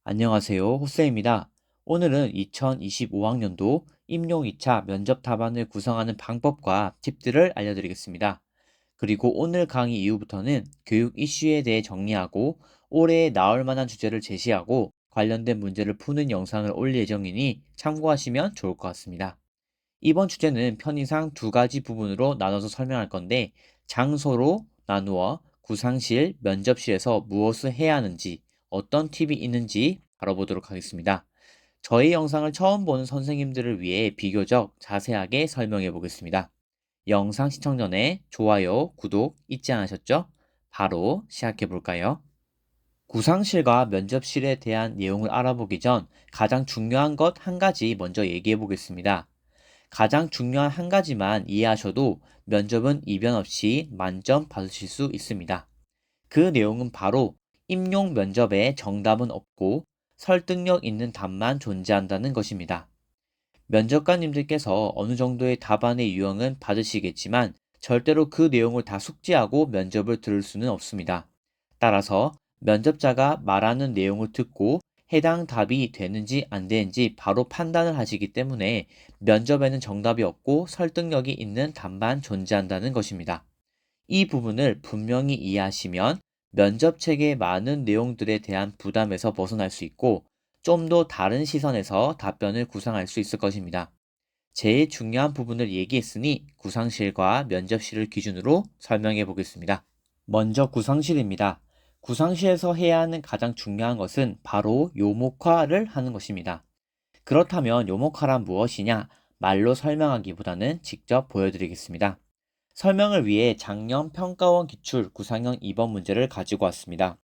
안녕하세요. 호세입니다. 오늘은 2025학년도 임용 2차 면접 답안을 구성하는 방법과 팁들을 알려드리겠습니다. 그리고 오늘 강의 이후부터는 교육 이슈에 대해 정리하고 올해에 나올 만한 주제를 제시하고 관련된 문제를 푸는 영상을 올릴 예정이니 참고하시면 좋을 것 같습니다. 이번 주제는 편의상 두 가지 부분으로 나눠서 설명할 건데 장소로 나누어 구상실, 면접실에서 무엇을 해야 하는지 어떤 팁이 있는지 알아보도록 하겠습니다. 저희 영상을 처음 보는 선생님들을 위해 비교적 자세하게 설명해 보겠습니다. 영상 시청 전에 좋아요, 구독 잊지 않으셨죠? 바로 시작해 볼까요? 구상실과 면접실에 대한 내용을 알아보기 전 가장 중요한 것 한 가지 먼저 얘기해 보겠습니다. 가장 중요한 한 가지만 이해하셔도 면접은 이변 없이 만점 받으실 수 있습니다. 그 내용은 바로 임용 면접에 정답은 없고 설득력 있는 답만 존재한다는 것입니다. 면접관님들께서 어느 정도의 답안의 유형은 받으시겠지만 절대로 그 내용을 다 숙지하고 면접을 들을 수는 없습니다. 따라서 면접자가 말하는 내용을 듣고 해당 답이 되는지 안 되는지 바로 판단을 하시기 때문에 면접에는 정답이 없고 설득력이 있는 답만 존재한다는 것입니다. 이 부분을 분명히 이해하시면 면접 책의 많은 내용들에 대한 부담에서 벗어날 수 있고 좀 더 다른 시선에서 답변을 구상할 수 있을 것입니다. 제일 중요한 부분을 얘기했으니 구상실과 면접실을 기준으로 설명해 보겠습니다. 먼저 구상실입니다. 구상실에서 해야 하는 가장 중요한 것은 바로 요목화를 하는 것입니다. 그렇다면 요목화란 무엇이냐? 말로 설명하기보다는 직접 보여드리겠습니다. 설명을 위해 작년 평가원 기출 구상형 2번 문제를 가지고 왔습니다.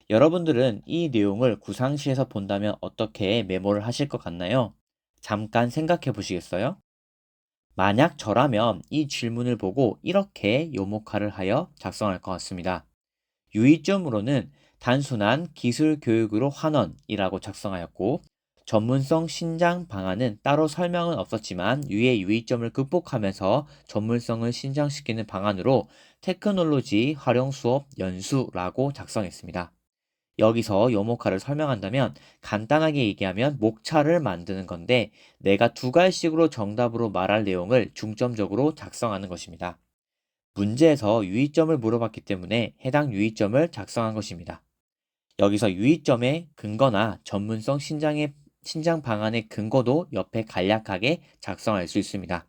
여러분들은 이 내용을 구상실에서 본다면 어떻게 메모를 하실 것 같나요? 잠깐 생각해 보시겠어요? 만약 저라면 이 질문을 보고 이렇게 요목화를 하여 작성할 것 같습니다. 유의점으로는 단순한 기술 교육으로 환원이라고 작성하였고 전문성 신장 방안은 따로 설명은 없었지만 위의 유의점을 극복하면서 전문성을 신장시키는 방안으로 테크놀로지 활용 수업 연수라고 작성했습니다. 여기서 요목화를 설명한다면 간단하게 얘기하면 목차를 만드는 건데 내가 두 갈씩으로 정답으로 말할 내용을 중점적으로 작성하는 것입니다. 문제에서 유의점을 물어봤기 때문에 해당 유의점을 작성한 것입니다. 여기서 유의점의 근거나 전문성 신장 방안의 근거도 옆에 간략하게 작성할 수 있습니다.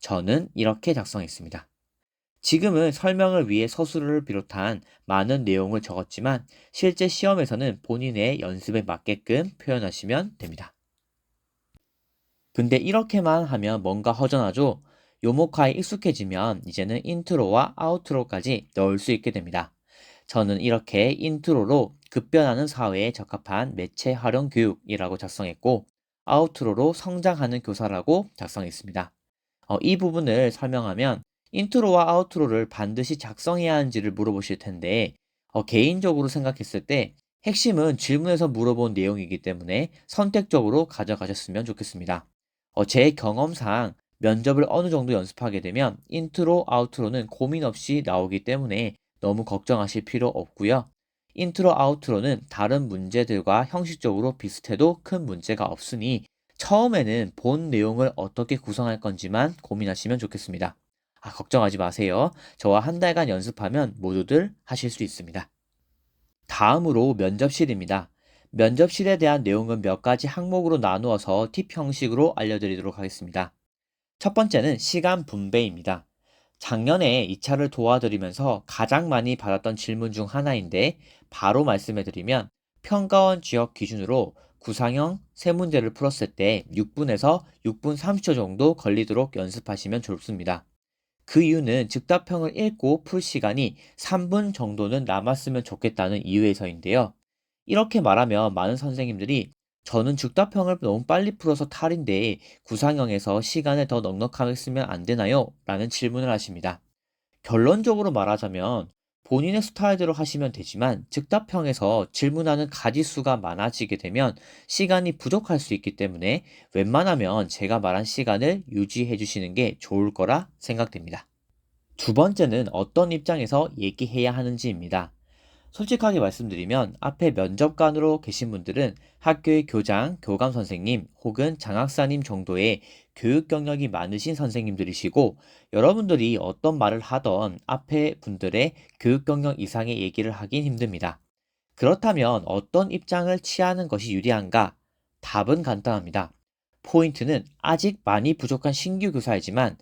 저는 이렇게 작성했습니다. 지금은 설명을 위해 서술을 비롯한 많은 내용을 적었지만 실제 시험에서는 본인의 연습에 맞게끔 표현하시면 됩니다. 근데 이렇게만 하면 뭔가 허전하죠? 요목화에 익숙해지면 이제는 인트로와 아우트로까지 넣을 수 있게 됩니다. 저는 이렇게 인트로로 급변하는 사회에 적합한 매체 활용 교육이라고 작성했고 아우트로로 성장하는 교사라고 작성했습니다. 이 부분을 설명하면 인트로와 아우트로를 반드시 작성해야 하는지를 물어보실 텐데 개인적으로 생각했을 때 핵심은 질문에서 물어본 내용이기 때문에 선택적으로 가져가셨으면 좋겠습니다. 제 경험상 면접을 어느 정도 연습하게 되면 인트로, 아우트로는 고민 없이 나오기 때문에 너무 걱정하실 필요 없고요. 인트로, 아우트로는 다른 문제들과 형식적으로 비슷해도 큰 문제가 없으니 처음에는 본 내용을 어떻게 구성할 건지만 고민하시면 좋겠습니다. 걱정하지 마세요. 저와 한 달간 연습하면 모두들 하실 수 있습니다. 다음으로 면접실입니다. 면접실에 대한 내용은 몇 가지 항목으로 나누어서 팁 형식으로 알려드리도록 하겠습니다. 첫 번째는 시간 분배입니다. 작년에 2차를 도와드리면서 가장 많이 받았던 질문 중 하나인데 바로 말씀해드리면 평가원 지역 기준으로 구상형 세 문제를 풀었을 때 6분에서 6분 30초 정도 걸리도록 연습하시면 좋습니다. 그 이유는 즉답형을 읽고 풀 시간이 3분 정도는 남았으면 좋겠다는 이유에서인데요. 이렇게 말하면 많은 선생님들이 저는 즉답형을 너무 빨리 풀어서 탈인데 구상형에서 시간을 더 넉넉하게 쓰면 안 되나요? 라는 질문을 하십니다. 결론적으로 말하자면 본인의 스타일대로 하시면 되지만 즉답형에서 질문하는 가지수가 많아지게 되면 시간이 부족할 수 있기 때문에 웬만하면 제가 말한 시간을 유지해 주시는 게 좋을 거라 생각됩니다. 두 번째는 어떤 입장에서 얘기해야 하는지입니다. 솔직하게 말씀드리면 앞에 면접관으로 계신 분들은 학교의 교장, 교감 선생님 혹은 장학사님 정도의 교육 경력이 많으신 선생님들이시고 여러분들이 어떤 말을 하던 앞에 분들의 교육 경력 이상의 얘기를 하긴 힘듭니다. 그렇다면 어떤 입장을 취하는 것이 유리한가? 답은 간단합니다. 포인트는 아직 많이 부족한 신규 교사이지만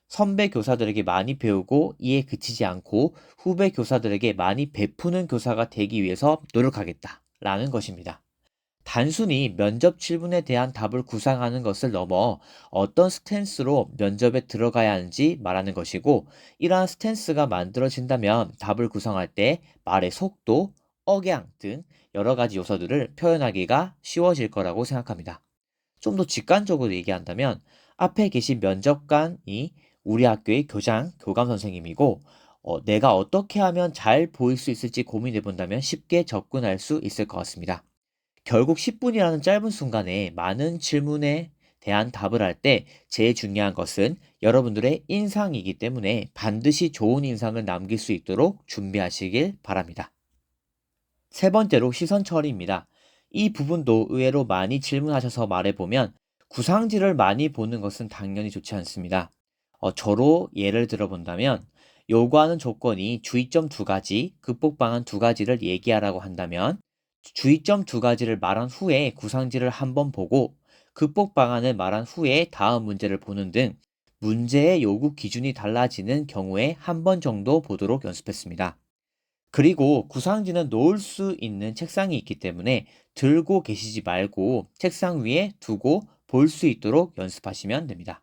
선배 교사들에게 많이 배우고 이에 그치지 않고 후배 교사들에게 많이 베푸는 교사가 되기 위해서 노력하겠다 라는 것입니다. 단순히 면접 질문에 대한 답을 구상하는 것을 넘어 어떤 스탠스로 면접에 들어가야 하는지 말하는 것이고, 이러한 스탠스가 만들어진다면 답을 구성할 때 말의 속도, 억양 등 여러 가지 요소들을 표현하기가 쉬워질 거라고 생각합니다. 좀 더 직관적으로 얘기한다면 앞에 계신 면접관이 우리 학교의 교장, 교감 선생님이고 내가 어떻게 하면 잘 보일 수 있을지 고민해 본다면 쉽게 접근할 수 있을 것 같습니다. 결국 10분이라는 짧은 순간에 많은 질문에 대한 답을 할 때 제일 중요한 것은 여러분들의 인상이기 때문에 반드시 좋은 인상을 남길 수 있도록 준비하시길 바랍니다. 세 번째로 시선 처리입니다. 이 부분도 의외로 많이 질문하셔서 말해보면 구상지를 많이 보는 것은 당연히 좋지 않습니다. 저로 예를 들어본다면 요구하는 조건이 주의점 두 가지, 극복 방안 두 가지를 얘기하라고 한다면 주의점 두 가지를 말한 후에 구상지를 한번 보고 극복 방안을 말한 후에 다음 문제를 보는 등 문제의 요구 기준이 달라지는 경우에 한 번 정도 보도록 연습했습니다. 그리고 구상지는 놓을 수 있는 책상이 있기 때문에 들고 계시지 말고 책상 위에 두고 볼 수 있도록 연습하시면 됩니다.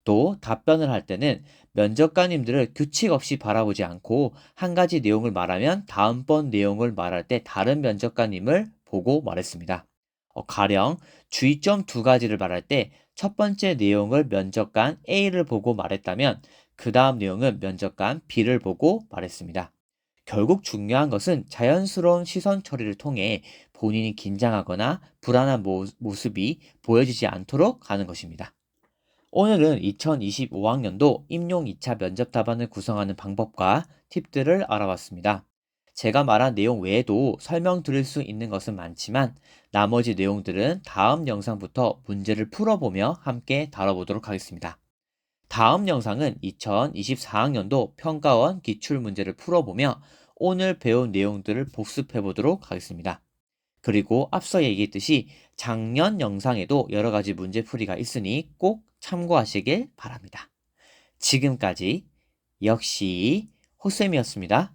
또 답변을 할 때는 면접관님들을 규칙 없이 바라보지 않고 한 가지 내용을 말하면 다음번 내용을 말할 때 다른 면접관님을 보고 말했습니다. 가령 주의점 두 가지를 말할 때 첫 번째 내용을 면접관 A를 보고 말했다면 그 다음 내용은 면접관 B를 보고 말했습니다. 결국 중요한 것은 자연스러운 시선 처리를 통해 본인이 긴장하거나 불안한 모습이 보여지지 않도록 하는 것입니다. 오늘은 2025학년도 임용 2차 면접 답안을 구성하는 방법과 팁들을 알아봤습니다. 제가 말한 내용 외에도 설명드릴 수 있는 것은 많지만 나머지 내용들은 다음 영상부터 문제를 풀어보며 함께 다뤄보도록 하겠습니다. 다음 영상은 2024학년도 평가원 기출문제를 풀어보며 오늘 배운 내용들을 복습해보도록 하겠습니다. 그리고 앞서 얘기했듯이 작년 영상에도 여러 가지 문제풀이가 있으니 꼭 참고하시길 바랍니다. 지금까지 역시 호쌤이었습니다.